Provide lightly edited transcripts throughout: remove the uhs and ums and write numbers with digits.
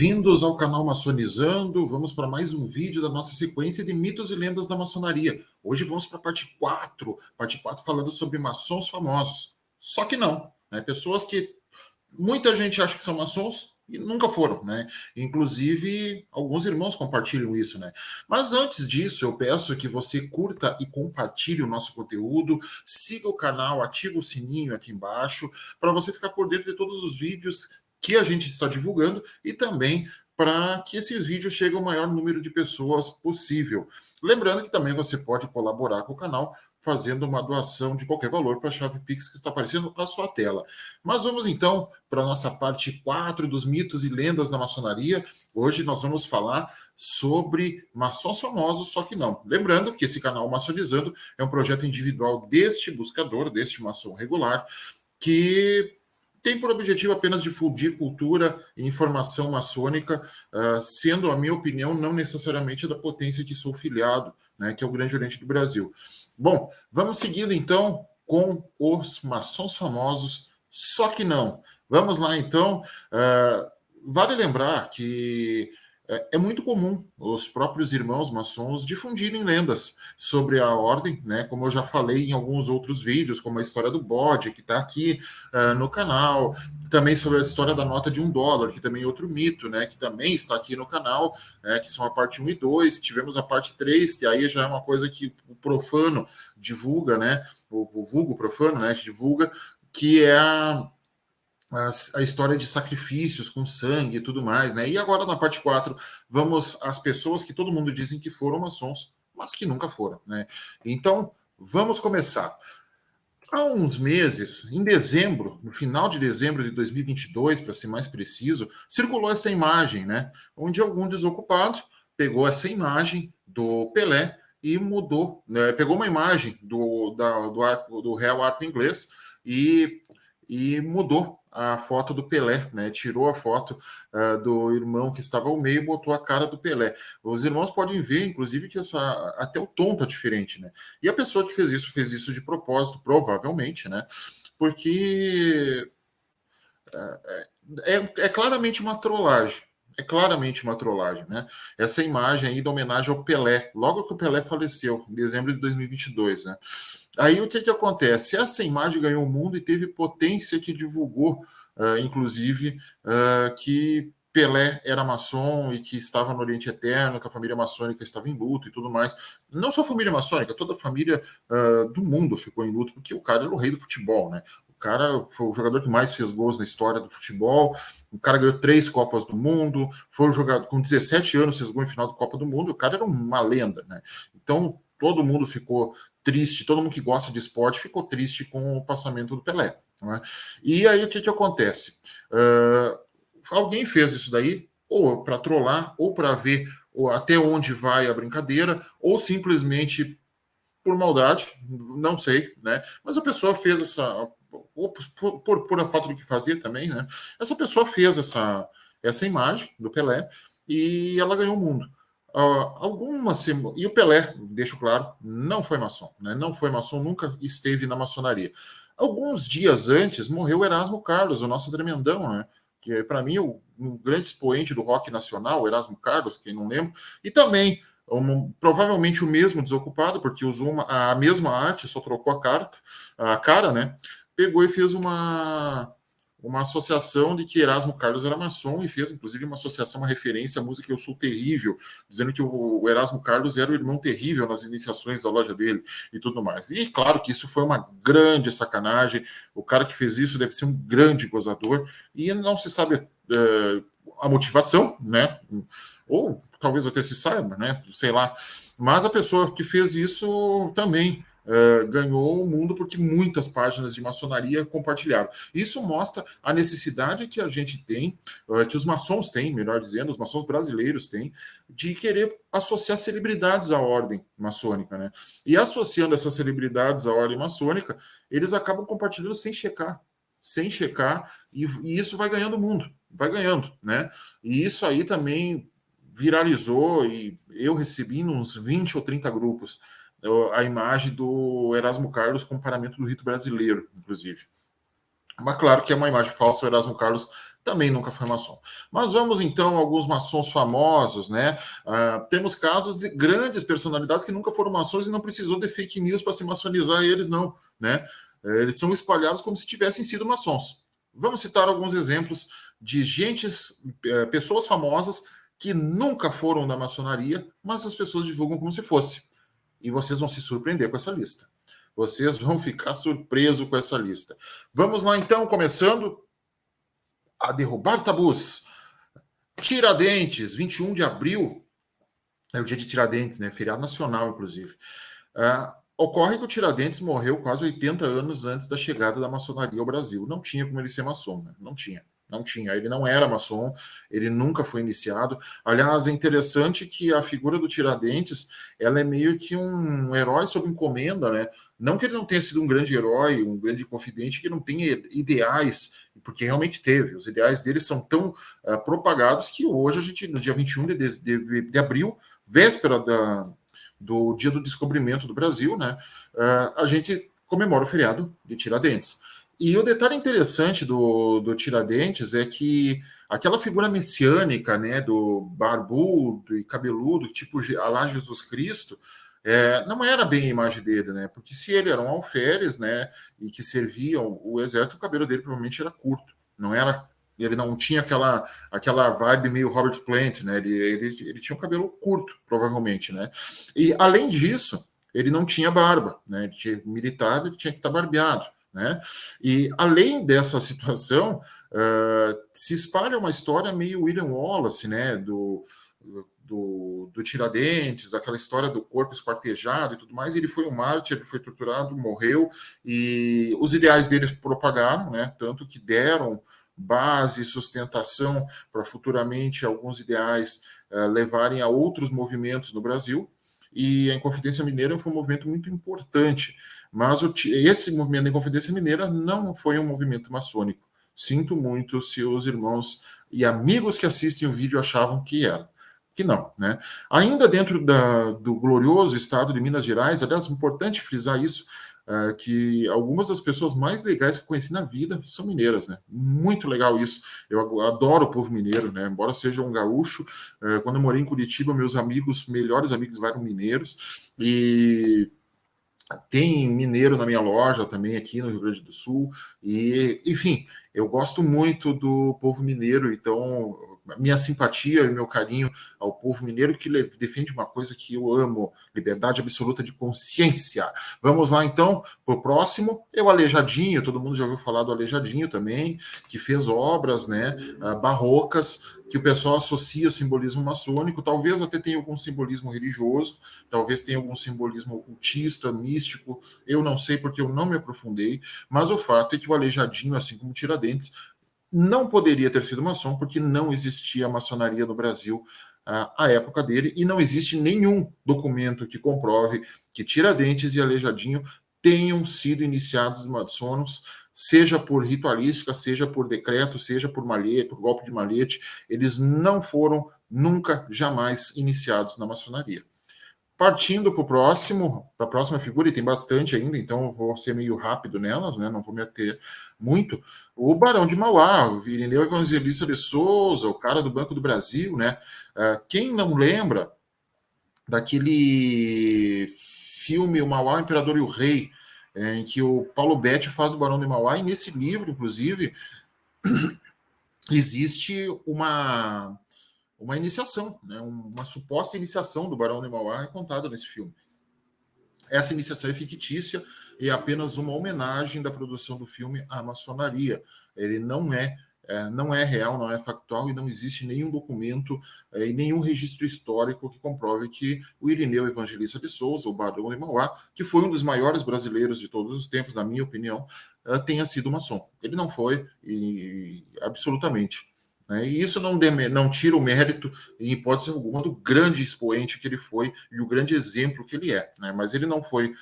bem-vindos ao canal Maçonizando. Vamos para mais um vídeo da nossa sequência de mitos e lendas da maçonaria. Hoje vamos para a parte 4 falando sobre maçons famosos. Só que não, né? Pessoas que muita gente acha que são maçons e nunca foram, né? Inclusive, alguns irmãos compartilham isso, né? Mas antes disso, eu peço que você curta e compartilhe o nosso conteúdo, siga o canal, ative o sininho aqui embaixo, para você ficar por dentro de todos os vídeos que a gente está divulgando e também para que esses vídeos cheguem ao maior número de pessoas possível. Lembrando que também você pode colaborar com o canal fazendo uma doação de qualquer valor para a chave Pix que está aparecendo na sua tela. Mas vamos então para a nossa parte 4 dos mitos e lendas da maçonaria. Hoje nós vamos falar sobre maçons famosos, só que não. Lembrando que esse canal Maçonizando é um projeto individual deste buscador, deste maçom regular, que tem por objetivo apenas difundir cultura e informação maçônica, sendo, a minha opinião, não necessariamente da potência que sou filiado, né, que é o Grande Oriente do Brasil. Bom, vamos seguindo então com os maçons famosos, só que não. Vamos lá então. Vale lembrar que é muito comum os próprios irmãos maçons difundirem lendas sobre a ordem, né? Como eu já falei em alguns outros vídeos, como a história do bode, que está aqui no canal, também sobre a história da nota de $1, que também é outro mito, né? Que também está aqui no canal, que são a parte 1 e 2. Tivemos a parte 3, que aí já é uma coisa que o profano divulga, né? O vulgo profano, né? Divulga, que é a história de sacrifícios com sangue e tudo mais, né? E agora na parte 4, vamos às pessoas que todo mundo dizem que foram maçons, mas que nunca foram, né? Então, vamos começar. Há uns meses, em dezembro, no final de dezembro de 2022, para ser mais preciso, circulou essa imagem, né? Onde algum desocupado pegou essa imagem do Pelé e mudou, né? Pegou uma imagem do Real Arco Inglês e mudou a foto do Pelé, né? Tirou a foto do irmão que estava ao meio e botou a cara do Pelé. Os irmãos podem ver, inclusive, que até o tom tá diferente, né? E a pessoa que fez isso de propósito, provavelmente, né? Porque é claramente uma trollagem. É claramente uma trollagem, né? Essa imagem aí da homenagem ao Pelé, logo que o Pelé faleceu, em dezembro de 2022, né? Aí o que acontece? Essa imagem ganhou o mundo e teve potência que divulgou, inclusive, que Pelé era maçom e que estava no Oriente Eterno, que a família maçônica estava em luto e tudo mais. Não só a família maçônica, toda a família do mundo ficou em luto, porque o cara era o rei do futebol, né? O cara foi o jogador que mais fez gols na história do futebol. O cara ganhou 3 Copas do Mundo, foi um jogador com 17 anos, fez gol em final da Copa do Mundo. O cara era uma lenda, né? Então, todo mundo ficou triste, todo mundo que gosta de esporte ficou triste com o passamento do Pelé. Né? E aí o que acontece? Alguém fez isso daí, ou para trollar, ou para ver até onde vai a brincadeira, ou simplesmente por maldade, não sei, né? Mas a pessoa fez essa. Ou por a falta do que fazer também, né? Essa pessoa fez essa imagem do Pelé e ela ganhou o mundo. E o Pelé, deixo claro, não foi maçom, né? Não foi maçom, nunca esteve na maçonaria. Alguns dias antes morreu Erasmo Carlos, o nosso tremendão, né? Que para mim um grande expoente do rock nacional, Erasmo Carlos, quem não lembra, e também provavelmente o mesmo desocupado, porque usou a mesma arte, só trocou a cara, né? Pegou e fez uma associação de que Erasmo Carlos era maçom e fez, inclusive, uma associação, uma referência à música Eu Sou Terrível, dizendo que o Erasmo Carlos era o irmão terrível nas iniciações da loja dele e tudo mais. E claro que isso foi uma grande sacanagem. O cara que fez isso deve ser um grande gozador e não se sabe a motivação, né? Ou talvez até se saiba, né? Sei lá. Mas a pessoa que fez isso também ganhou o mundo porque muitas páginas de maçonaria compartilharam. Isso mostra a necessidade que a gente tem, que os maçons têm, melhor dizendo, os maçons brasileiros têm, de querer associar celebridades à ordem maçônica, né? E associando essas celebridades à ordem maçônica, eles acabam compartilhando sem checar, e isso vai ganhando o mundo, vai ganhando, né? E isso aí também viralizou, e eu recebi uns 20 ou 30 grupos a imagem do Erasmo Carlos com o paramento do rito brasileiro, inclusive. Mas claro que é uma imagem falsa, o Erasmo Carlos também nunca foi maçom. Mas vamos então a alguns maçons famosos, né? Temos casos de grandes personalidades que nunca foram maçons e não precisou de fake news para se maçonizar eles, não, né? Eles são espalhados como se tivessem sido maçons. Vamos citar alguns exemplos de pessoas famosas que nunca foram da maçonaria, mas as pessoas divulgam como se fosse. E vocês vão se surpreender com essa lista. Vocês vão ficar surpresos com essa lista. Vamos lá então, começando a derrubar tabus. Tiradentes, 21 de abril, é o dia de Tiradentes, né? Feriado nacional, inclusive. Ocorre que o Tiradentes morreu quase 80 anos antes da chegada da maçonaria ao Brasil. Não tinha como ele ser maçom, né? Não tinha. Não tinha. Ele não era maçom, ele nunca foi iniciado. Aliás, é interessante que a figura do Tiradentes, ela é meio que um herói sob encomenda, né? Não que ele não tenha sido um grande herói, um grande confidente, que não tenha ideais, porque realmente teve. Os ideais dele são tão propagados que hoje a gente, no dia 21 de abril, véspera do dia do descobrimento do Brasil, né, a gente comemora o feriado de Tiradentes. E o detalhe interessante do Tiradentes é que aquela figura messiânica, né, do barbudo e cabeludo, tipo a lá Jesus Cristo, não era bem a imagem dele, né? Porque se ele era um alferes, né, e que serviam o exército, o cabelo dele provavelmente era curto, não era. Ele não tinha aquela vibe meio Robert Plant, né? Ele tinha um cabelo curto, provavelmente, né? E além disso, ele não tinha barba, né? Ele tinha militar, ele tinha que estar barbeado, né? E além dessa situação, se espalha uma história meio William Wallace, né? Do Tiradentes, aquela história do corpo esquartejado e tudo mais. Ele foi um mártir, ele foi torturado, morreu, e os ideais dele propagaram, né? Tanto que deram base e sustentação para futuramente alguns ideais levarem a outros movimentos no Brasil. E a Inconfidência Mineira foi um movimento muito importante, mas esse movimento da Inconfidência Mineira não foi um movimento maçônico. Sinto muito se os irmãos e amigos que assistem o vídeo achavam que era. Que não, né? Ainda dentro do glorioso estado de Minas Gerais, aliás, é importante frisar isso, que algumas das pessoas mais legais que eu conheci na vida são mineiras, né? Muito legal isso. Eu adoro o povo mineiro, né? Embora seja um gaúcho, quando eu morei em Curitiba, meus melhores amigos lá eram mineiros, e tem mineiro na minha loja também aqui no Rio Grande do Sul, e enfim, eu gosto muito do povo mineiro, então minha simpatia e meu carinho ao povo mineiro, que defende uma coisa que eu amo: liberdade absoluta de consciência. Vamos lá então para o próximo, o Aleijadinho. Todo mundo já ouviu falar do Aleijadinho também, que fez obras, né, barrocas, que o pessoal associa simbolismo maçônico, talvez até tenha algum simbolismo religioso, talvez tenha algum simbolismo ocultista, místico, eu não sei porque eu não me aprofundei, mas o fato é que o Aleijadinho, assim como Tiradentes, não poderia ter sido maçom, porque não existia maçonaria no Brasil à época dele, e não existe nenhum documento que comprove que Tiradentes e Aleijadinho tenham sido iniciados maçons, seja por ritualística, seja por decreto, seja por malhete, por golpe de malhete. Eles não foram nunca, jamais iniciados na maçonaria. Partindo para a próxima figura, e tem bastante ainda, então eu vou ser meio rápido nelas, né? Não vou me ater muito. O Barão de Mauá, o Irineu Evangelista de Souza, o cara do Banco do Brasil, né? Quem não lembra daquele filme O Mauá, o Imperador e o Rei, em que o Paulo Betti faz o Barão de Mauá, e nesse livro, inclusive, existe uma iniciação, né? Uma suposta iniciação do Barão de Mauá é contada nesse filme. Essa iniciação é fictícia e é apenas uma homenagem da produção do filme à maçonaria. Ele não é real, não é factual, e não existe nenhum documento e nenhum registro histórico que comprove que o Irineu Evangelista de Souza, o Barão de Mauá, que foi um dos maiores brasileiros de todos os tempos, na minha opinião, tenha sido maçom. Ele não foi, absolutamente. E isso não tira o mérito, em hipótese alguma, do grande expoente que ele foi e o grande exemplo que ele é, né? Mas ele não foi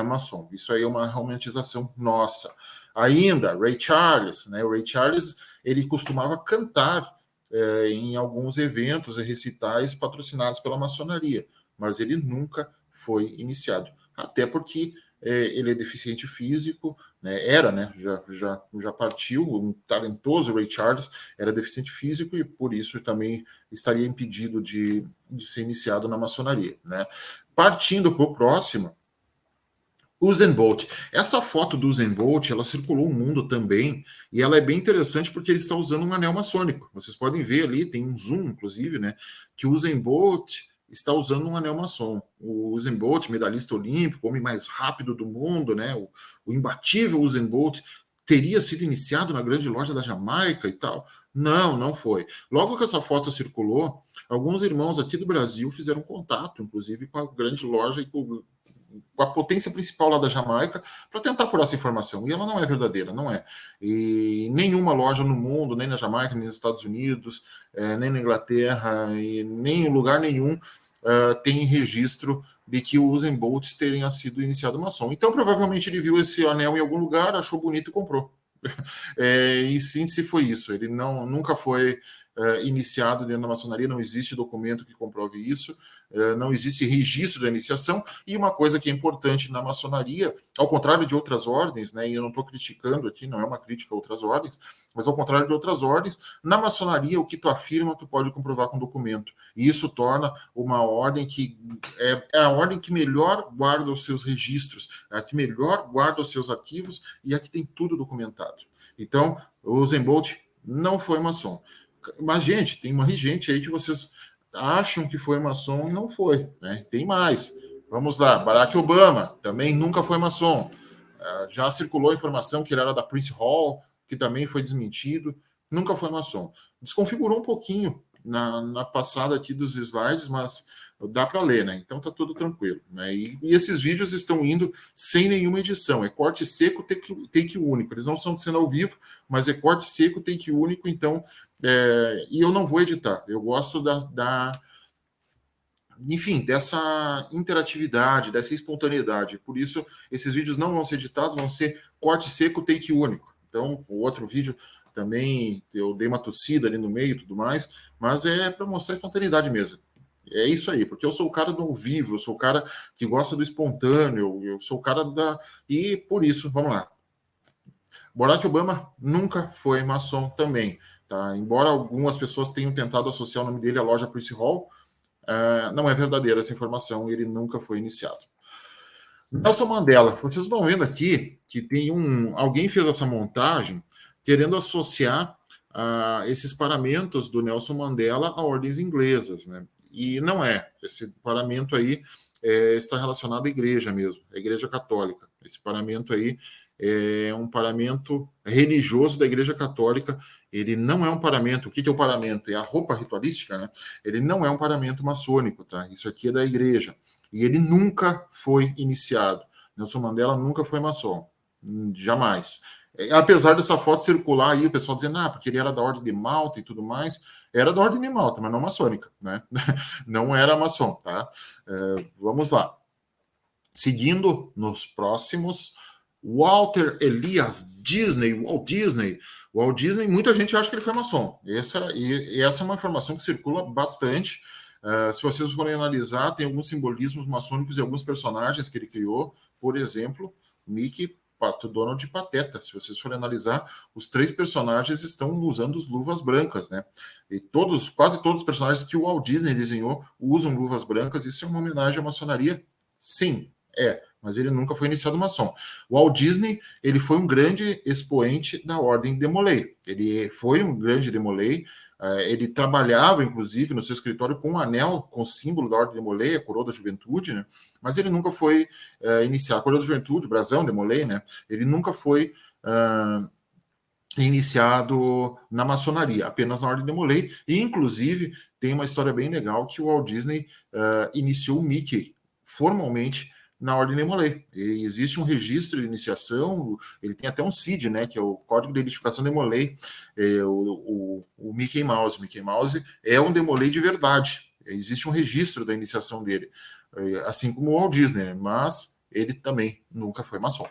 maçom. Isso aí é uma romantização nossa. Ainda, Ray Charles, né? O Ray Charles, ele costumava cantar em alguns eventos e recitais patrocinados pela maçonaria, mas ele nunca foi iniciado. Até porque ele é deficiente físico, né? Era, né? Já partiu, um talentoso Ray Charles era deficiente físico e por isso também estaria impedido de ser iniciado na maçonaria, né? Partindo para o próximo, Usain Bolt. Essa foto do Usain Bolt, ela circulou o mundo também, e ela é bem interessante porque ele está usando um anel maçônico. Vocês podem ver ali, tem um zoom, inclusive, né, que o Usain Bolt está usando um anel maçom. O Usain Bolt, medalhista olímpico, homem mais rápido do mundo, né, o imbatível Usain Bolt, teria sido iniciado na grande loja da Jamaica e tal. Não, não foi. Logo que essa foto circulou, alguns irmãos aqui do Brasil fizeram contato, inclusive, com a grande loja e com a potência principal lá da Jamaica para tentar apurar essa informação. E ela não é verdadeira, não é. E nenhuma loja no mundo, nem na Jamaica, nem nos Estados Unidos, nem na Inglaterra, e nem em lugar nenhum tem registro de que o Usain Bolt tenha sido iniciado maçom. Então, provavelmente ele viu esse anel em algum lugar, achou bonito e comprou. E sim, se foi isso. Ele nunca foi iniciado dentro da maçonaria, não existe documento que comprove isso, não existe registro da iniciação, e uma coisa que é importante na maçonaria, ao contrário de outras ordens, né, e eu não estou criticando aqui, não é uma crítica a outras ordens, mas ao contrário de outras ordens, na maçonaria o que tu afirma tu pode comprovar com documento, e isso torna uma ordem que é a ordem que melhor guarda os seus registros, a que melhor guarda os seus arquivos, e a que tem tudo documentado. Então, o Usain Bolt não foi maçom. Mas, gente, tem mais gente aí que vocês acham que foi maçom e não foi, né? Tem mais. Vamos lá, Barack Obama também nunca foi maçom. Já circulou informação que ele era da Prince Hall, que também foi desmentido. Nunca foi maçom. Desconfigurou um pouquinho na passada aqui dos slides, mas dá para ler, né? Então tá tudo tranquilo, né? E esses vídeos estão indo sem nenhuma edição. É corte seco, take único. Eles não são sendo ao vivo, mas é corte seco, take único. Então, e eu não vou editar. Eu gosto enfim, dessa interatividade, dessa espontaneidade. Por isso, esses vídeos não vão ser editados, vão ser corte seco, take único. Então, o outro vídeo também eu dei uma tossida ali no meio e tudo mais, mas é para mostrar a espontaneidade mesmo. É isso aí, porque eu sou o cara do ao vivo, eu sou o cara que gosta do espontâneo, eu sou o cara da. E por isso, vamos lá. Barack Obama nunca foi maçom também. Tá? Embora algumas pessoas tenham tentado associar o nome dele à loja Prince Hall, não é verdadeira essa informação, ele nunca foi iniciado. Nelson Mandela, vocês estão vendo aqui que tem alguém fez essa montagem querendo associar esses paramentos do Nelson Mandela a ordens inglesas, né? E não é. Esse paramento aí está relacionado à igreja mesmo, à igreja católica. Esse paramento aí é um paramento religioso da igreja católica. Ele não é um paramento. O que é o paramento? É a roupa ritualística, né? Ele não é um paramento maçônico, tá? Isso aqui é da igreja. E ele nunca foi iniciado. Nelson Mandela nunca foi maçom. Jamais. Apesar dessa foto circular aí, o pessoal dizendo, porque ele era da Ordem de Malta e tudo mais, era da Ordem de Malta, mas não maçônica, né? Não era maçom, tá? Vamos lá. Seguindo nos próximos, Walter Elias Disney, Walt Disney. Walt Disney, muita gente acha que ele foi maçom. Essa é uma informação que circula bastante. Se vocês forem analisar, tem alguns simbolismos maçônicos e alguns personagens que ele criou. Por exemplo, Mickey, Pato Donald e Pateta. Se vocês forem analisar, os três personagens estão usando luvas brancas, né? E quase todos os personagens que o Walt Disney desenhou usam luvas brancas. Isso é uma homenagem à maçonaria? Sim, mas ele nunca foi iniciado maçom. O Walt Disney, ele foi um grande expoente da Ordem Demolay. Ele foi um grande Demolay. Ele trabalhava, inclusive, no seu escritório com um anel com o símbolo da Ordem Demolay, a coroa da juventude, né? Mas ele nunca foi iniciado. A coroa da juventude, o brasão Demolay, né? Ele nunca foi iniciado na maçonaria, apenas na Ordem Demolay. E, inclusive, tem uma história bem legal que o Walt Disney iniciou o Mickey formalmente na Ordem Demolay. Existe um registro de iniciação, ele tem até um CID, né, que é o Código de Identificação Demolay, o Mickey Mouse. Mickey Mouse é um Demolay de verdade. Existe um registro da iniciação dele, assim como o Walt Disney, mas ele também nunca foi maçom.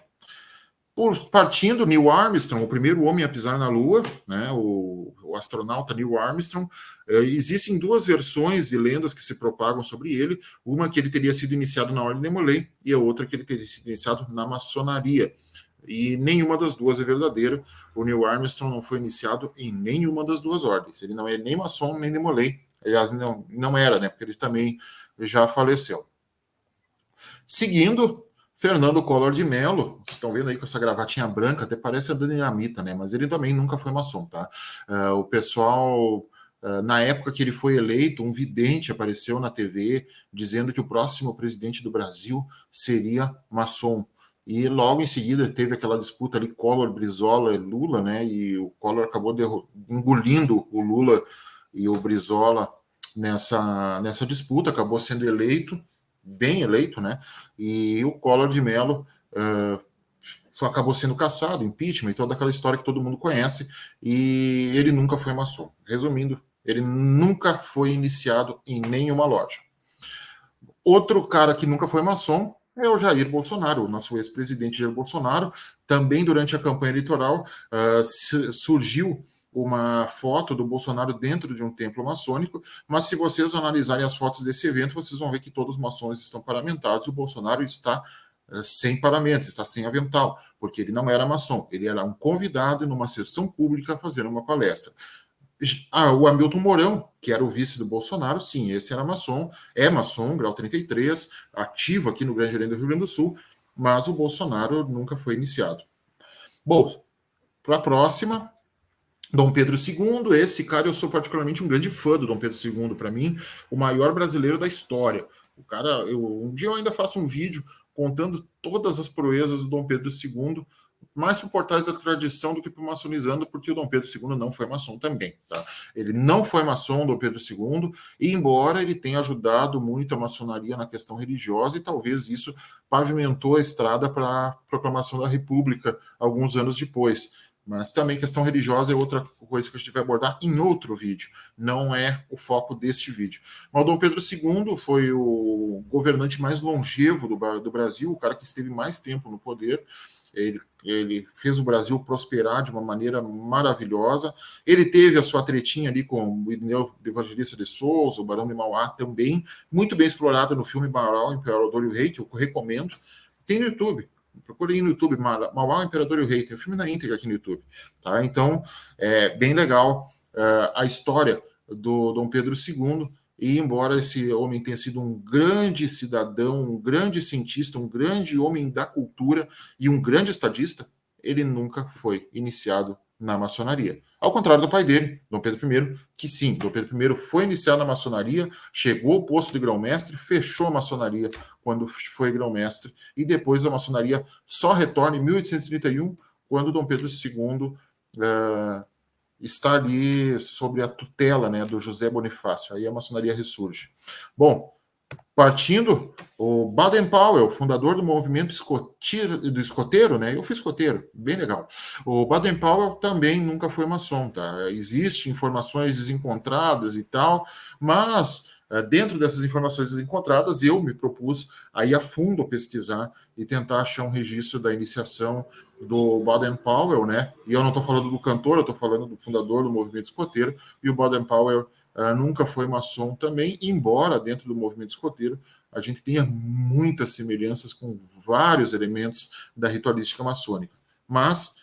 Partindo, Neil Armstrong, o primeiro homem a pisar na Lua, né, o astronauta Neil Armstrong, existem duas versões de lendas que se propagam sobre ele, uma que ele teria sido iniciado na Ordem de Molay e a outra que ele teria sido iniciado na maçonaria. E nenhuma das duas é verdadeira. O Neil Armstrong não foi iniciado em nenhuma das duas ordens. Ele não é nem maçom nem de Molay. Aliás, não era, né, porque ele também já faleceu. Seguindo, Fernando Collor de Mello, vocês estão vendo aí com essa gravatinha branca, até parece a Dani Amita, né? Mas ele também nunca foi maçom, tá? O pessoal, na época que ele foi eleito, um vidente apareceu na TV dizendo que o próximo presidente do Brasil seria maçom. E logo em seguida teve aquela disputa ali, Collor, Brizola e Lula, né? E o Collor acabou engolindo o Lula e o Brizola nessa disputa, acabou sendo eleito, bem eleito, né? E o Collor de Mello acabou sendo cassado, impeachment, e toda aquela história que todo mundo conhece, e ele nunca foi maçom. Resumindo, ele nunca foi iniciado em nenhuma loja. Outro cara que nunca foi maçom é o Jair Bolsonaro, o nosso ex-presidente Jair Bolsonaro. Também durante a campanha eleitoral surgiu uma foto do Bolsonaro dentro de um templo maçônico, mas se vocês analisarem as fotos desse evento, vocês vão ver que todos os maçons estão paramentados e o Bolsonaro está sem paramento, está sem avental, porque ele não era maçom, ele era um convidado numa sessão pública a fazer uma palestra. O Hamilton Mourão, que era o vice do Bolsonaro, sim, esse era maçom, é maçom, grau 33, ativo aqui no Grande Orlando do Rio Grande do Sul, mas o Bolsonaro nunca foi iniciado. Bom, para a próxima, Dom Pedro II, esse cara eu sou particularmente um grande fã do Dom Pedro II, para mim, o maior brasileiro da história. O cara, um dia eu ainda faço um vídeo contando todas as proezas do Dom Pedro II, mais para portais da tradição do que para maçonizando, porque o Dom Pedro II não foi maçom também. Tá? Ele não foi maçom, Dom Pedro II, e embora ele tenha ajudado muito a maçonaria na questão religiosa, e talvez isso pavimentou a estrada para a proclamação da República alguns anos depois. Mas também questão religiosa é outra coisa que a gente vai abordar em outro vídeo. Não é o foco deste vídeo. Mas o Dom Pedro II foi o governante mais longevo do Brasil, o cara que esteve mais tempo no poder. Ele fez o Brasil prosperar de uma maneira maravilhosa. Ele teve a sua tretinha ali com o Irineu Evangelista de Souza, o Barão de Mauá também, muito bem explorada no filme Mauá, Imperador e o Rei, que eu recomendo. Tem no YouTube. Procurei no YouTube, Mauá, Imperador e o Rei. Tem o filme na íntegra aqui no YouTube. Tá? Então, é bem legal a história do Dom Pedro II. E embora esse homem tenha sido um grande cidadão, um grande cientista, um grande homem da cultura e um grande estadista, ele nunca foi iniciado na maçonaria. Ao contrário do pai dele, Dom Pedro I, que sim, Dom Pedro I foi iniciado na maçonaria, chegou ao posto de grão-mestre, fechou a maçonaria quando foi grão-mestre, e depois a maçonaria só retorna em 1831, quando Dom Pedro II está ali sobre a tutela, né, do José Bonifácio. Aí a maçonaria ressurge. Bom, partindo, o Baden-Powell, fundador do movimento do escoteiro, né? Eu fui escoteiro, bem legal. O Baden-Powell também nunca foi maçom, tá? Existem informações desencontradas e tal, mas dentro dessas informações desencontradas, eu me propus a ir a fundo pesquisar e tentar achar um registro da iniciação do Baden-Powell, né? E eu não estou falando do cantor, eu estou falando do fundador do movimento escoteiro, e o Baden-Powell nunca foi maçom também, embora dentro do movimento escoteiro a gente tenha muitas semelhanças com vários elementos da ritualística maçônica. Mas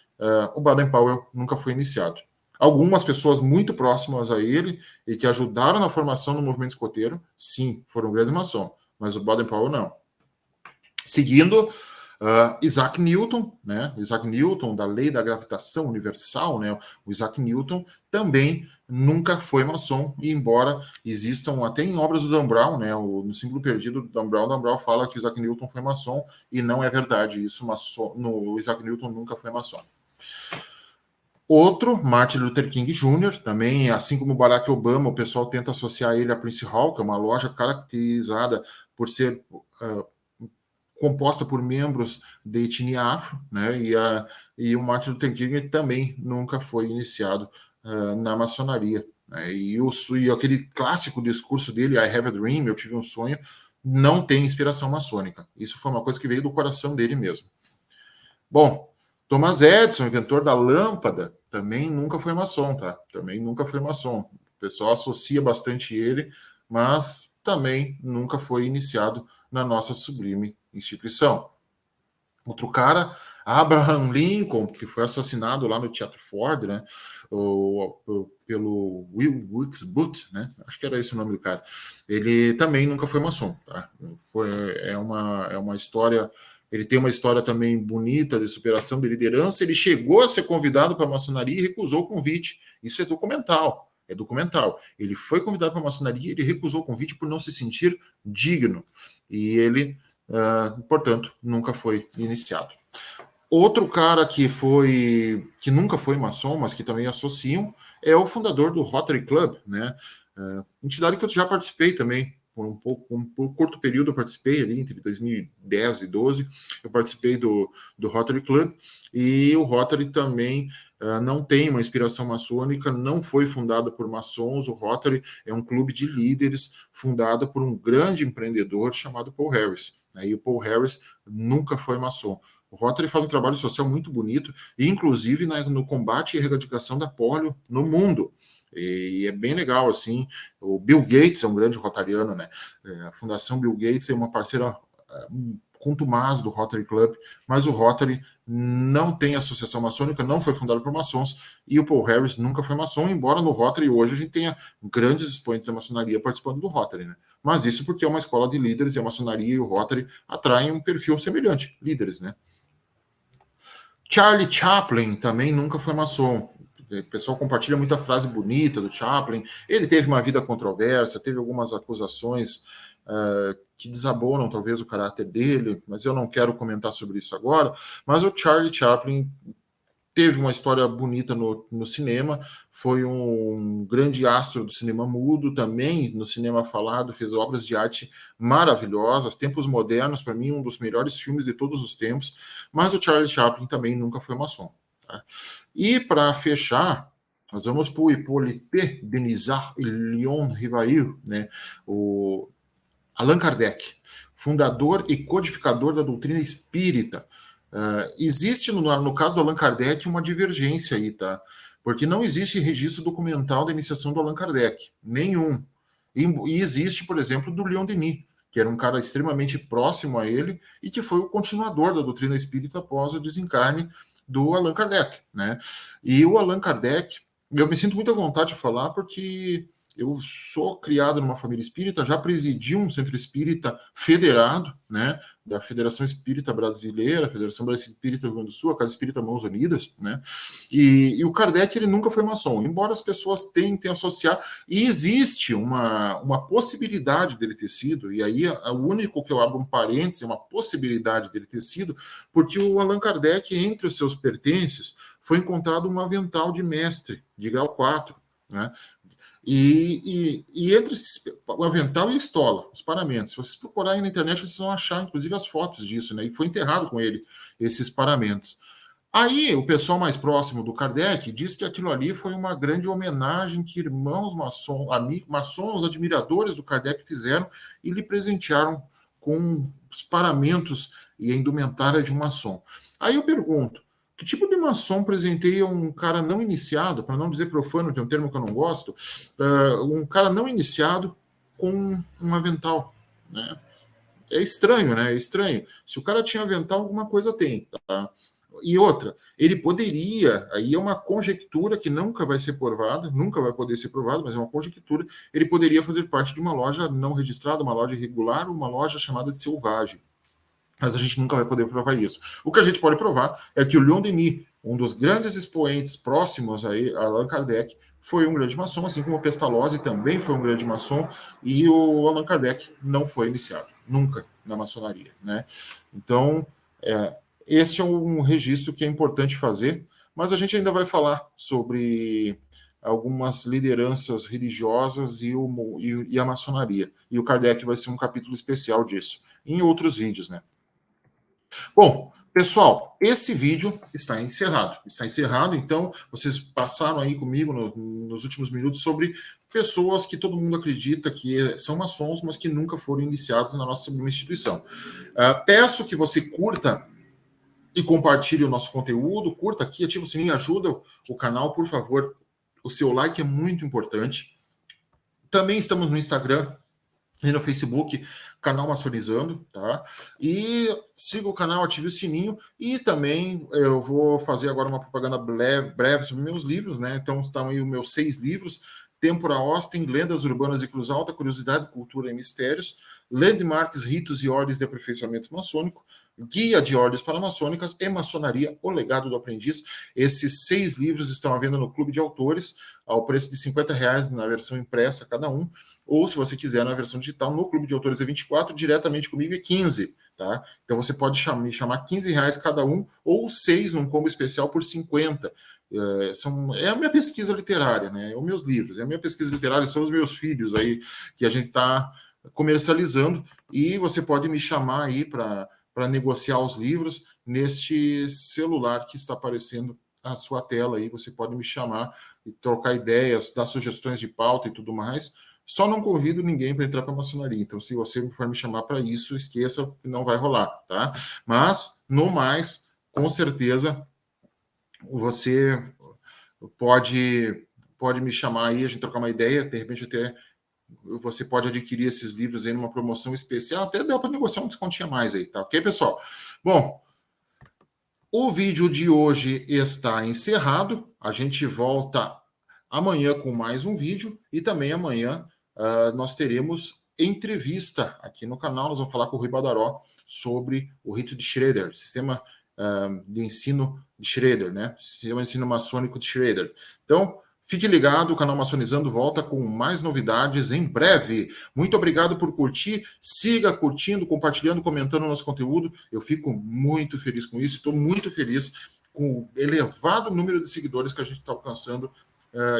o Baden-Powell nunca foi iniciado. Algumas pessoas muito próximas a ele e que ajudaram na formação do movimento escoteiro, sim, foram grandes maçons, mas o Baden-Powell não. Seguindo, Isaac Newton, né? Isaac Newton, da lei da gravitação universal, né? O Isaac Newton também nunca foi maçom, e embora existam até em obras do Dan Brown, né? No Símbolo Perdido do Dan Brown fala que Isaac Newton foi maçom, e não é verdade isso, no Isaac Newton nunca foi maçom. Outro, Martin Luther King Jr., também, assim como Barack Obama, o pessoal tenta associar ele a Prince Hall, que é uma loja caracterizada por ser composta por membros da etnia afro, né? E o Martin Luther King também nunca foi iniciado na maçonaria. Né? E aquele clássico discurso dele, I have a dream, eu tive um sonho, não tem inspiração maçônica. Isso foi uma coisa que veio do coração dele mesmo. Bom, Thomas Edison, inventor da lâmpada, também nunca foi maçom, tá? Também nunca foi maçom. O pessoal associa bastante ele, mas também nunca foi iniciado na nossa sublime instituição. Outro cara, Abraham Lincoln, que foi assassinado lá no Teatro Ford, né? Pelo Will Wilkes Booth, né? Acho que era esse o nome do cara. Ele também nunca foi maçom, tá? É uma história. Ele tem uma história também bonita de superação de liderança. Ele chegou a ser convidado para a maçonaria e recusou o convite. Isso é documental. É documental. Ele foi convidado para a maçonaria e ele recusou o convite por não se sentir digno. E ele portanto, nunca foi iniciado. Outro cara que nunca foi maçom, mas que também associam, é o fundador do Rotary Club, né? Entidade que eu já participei também, por um curto período eu participei ali, entre 2010 e 2012, eu participei do Rotary Club, e o Rotary também não tem uma inspiração maçônica, não foi fundado por maçons. O Rotary é um clube de líderes fundado por um grande empreendedor chamado Paul Harris. E o Paul Harris nunca foi maçom. O Rotary faz um trabalho social muito bonito, inclusive no combate e erradicação da polio no mundo. E é bem legal, assim. O Bill Gates é um grande rotariano, né? A Fundação Bill Gates é uma parceira contumaz do Rotary Club, mas o Rotary não tem associação maçônica, não foi fundado por maçons, e o Paul Harris nunca foi maçom, embora no Rotary hoje a gente tenha grandes expoentes da maçonaria participando do Rotary, né? Mas isso porque é uma escola de líderes, e a maçonaria e o Rotary atraem um perfil semelhante, líderes, né? Charlie Chaplin também nunca foi maçom. O pessoal compartilha muita frase bonita do Chaplin. Ele teve uma vida controversa, teve algumas acusações que desabonam talvez o caráter dele, mas eu não quero comentar sobre isso agora. Mas o Charlie Chaplin teve uma história bonita no cinema, foi um grande astro do cinema mudo, também no cinema falado, fez obras de arte maravilhosas, Tempos Modernos, para mim, um dos melhores filmes de todos os tempos, mas o Charlie Chaplin também nunca foi maçom. Tá? E para fechar, nós vamos para o Hippolyte Denisard e Leon Rivail, né? O Allan Kardec, fundador e codificador da doutrina espírita. Existe, no caso do Allan Kardec, uma divergência aí, tá? Porque não existe registro documental da iniciação do Allan Kardec, nenhum. E existe, por exemplo, do Leon Denis, que era um cara extremamente próximo a ele e que foi o continuador da doutrina espírita após o desencarne do Allan Kardec, né? E o Allan Kardec, eu me sinto muito à vontade de falar porque eu sou criado numa família espírita, já presidi um centro espírita federado, né, da Federação Espírita Brasileira, a Federação Brasileira Espírita do Rio Grande do Sul, a Casa Espírita Mãos Unidas, né, e o Kardec, ele nunca foi maçom, embora as pessoas tentem associar, e existe uma possibilidade dele ter sido, e aí o único que eu abro um parênteses é uma possibilidade dele ter sido, porque o Allan Kardec, entre os seus pertences, foi encontrado um avental de mestre, de grau 4, né, e entre o avental e a estola, os paramentos. Se vocês procurarem na internet, vocês vão achar, inclusive, as fotos disso, né? E foi enterrado com ele, esses paramentos. Aí, o pessoal mais próximo do Kardec diz que aquilo ali foi uma grande homenagem que irmãos maçons, admiradores do Kardec fizeram e lhe presentearam com os paramentos e a indumentária de um maçom. Aí eu pergunto, que tipo de maçom presenteia um cara não iniciado, para não dizer profano, que é um termo que eu não gosto, um cara não iniciado com um avental, né? É estranho, né? É estranho. Se o cara tinha avental, alguma coisa tem, tá? E outra, ele poderia, aí é uma conjectura que nunca vai ser provada, nunca vai poder ser provada, mas é uma conjectura, ele poderia fazer parte de uma loja não registrada, uma loja irregular, uma loja chamada de selvagem. Mas a gente nunca vai poder provar isso. O que a gente pode provar é que o Leon Denis, um dos grandes expoentes próximos a Allan Kardec, foi um grande maçom, assim como o Pestalozzi também foi um grande maçom, e o Allan Kardec não foi iniciado, nunca, na maçonaria, né? Então, esse é um registro que é importante fazer, mas a gente ainda vai falar sobre algumas lideranças religiosas e a maçonaria. E o Kardec vai ser um capítulo especial disso, em outros vídeos, né? Bom, pessoal, esse vídeo está encerrado. Está encerrado, então vocês passaram aí comigo nos últimos minutos sobre pessoas que todo mundo acredita que são maçons, mas que nunca foram iniciados na nossa instituição. Peço que você curta E compartilhe o nosso conteúdo, curta aqui, ativa o sininho, ajuda o canal, por favor. O seu like é muito importante. Também estamos no Instagram e no Facebook, canal Maçonizando, tá? E siga o canal, ative o sininho. E também eu vou fazer agora uma propaganda breve sobre meus livros, né? Então estão aí os meus 6 livros: Tempora Austin, Lendas Urbanas de Cruz Alta, Curiosidade, Cultura e Mistérios, Landmarks, Ritos e Ordens de Aperfeiçoamento Maçônico, Guia de Ordens Paramaçônicas e Maçonaria, O Legado do Aprendiz. Esses 6 livros estão à venda no Clube de Autores, ao preço de R$50 na versão impressa cada um, ou se você quiser na versão digital, no Clube de Autores é 24, diretamente comigo é 15, tá? Então você pode me chamar R$15 cada um, ou 6 num combo especial por 50. É a minha pesquisa literária, né? Os meus livros, é a minha pesquisa literária, são os meus filhos aí que a gente está comercializando, e você pode me chamar aí para negociar os livros neste celular que está aparecendo a sua tela aí. Você pode me chamar e trocar ideias, dar sugestões de pauta e tudo mais. Só não convido ninguém para entrar para a maçonaria. Então, se você for me chamar para isso, esqueça que não vai rolar, tá? Mas, no mais, com certeza, você pode me chamar aí, a gente trocar uma ideia, de repente até você pode adquirir esses livros aí numa promoção especial, até dá para negociar um descontinho a mais aí, tá? Ok, pessoal? Bom, o vídeo de hoje está encerrado. A gente volta amanhã com mais um vídeo, e também amanhã nós teremos entrevista aqui no canal. Nós vamos falar com o Rui Badaró sobre o rito de Schroeder, sistema de ensino de Schroeder, né? Sistema de ensino maçônico de Schroeder. Então, fique ligado, o canal Maçonizando volta com mais novidades em breve. Muito obrigado por curtir. Siga curtindo, compartilhando, comentando o nosso conteúdo. Eu fico muito feliz com isso. Estou muito feliz com o elevado número de seguidores que a gente está alcançando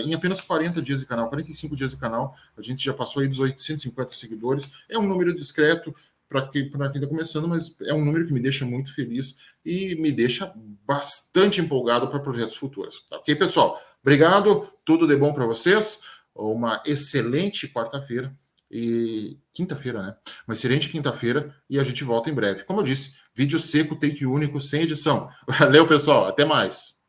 em apenas 40 dias de canal, 45 dias de canal. A gente já passou aí dos 850 seguidores. É um número discreto para quem está começando, mas é um número que me deixa muito feliz e me deixa bastante empolgado para projetos futuros. Tá ok, pessoal? Obrigado, tudo de bom para vocês. Uma excelente quarta-feira e quinta-feira, né? Uma excelente quinta-feira, e a gente volta em breve. Como eu disse, vídeo seco, take único, sem edição. Valeu, pessoal. Até mais.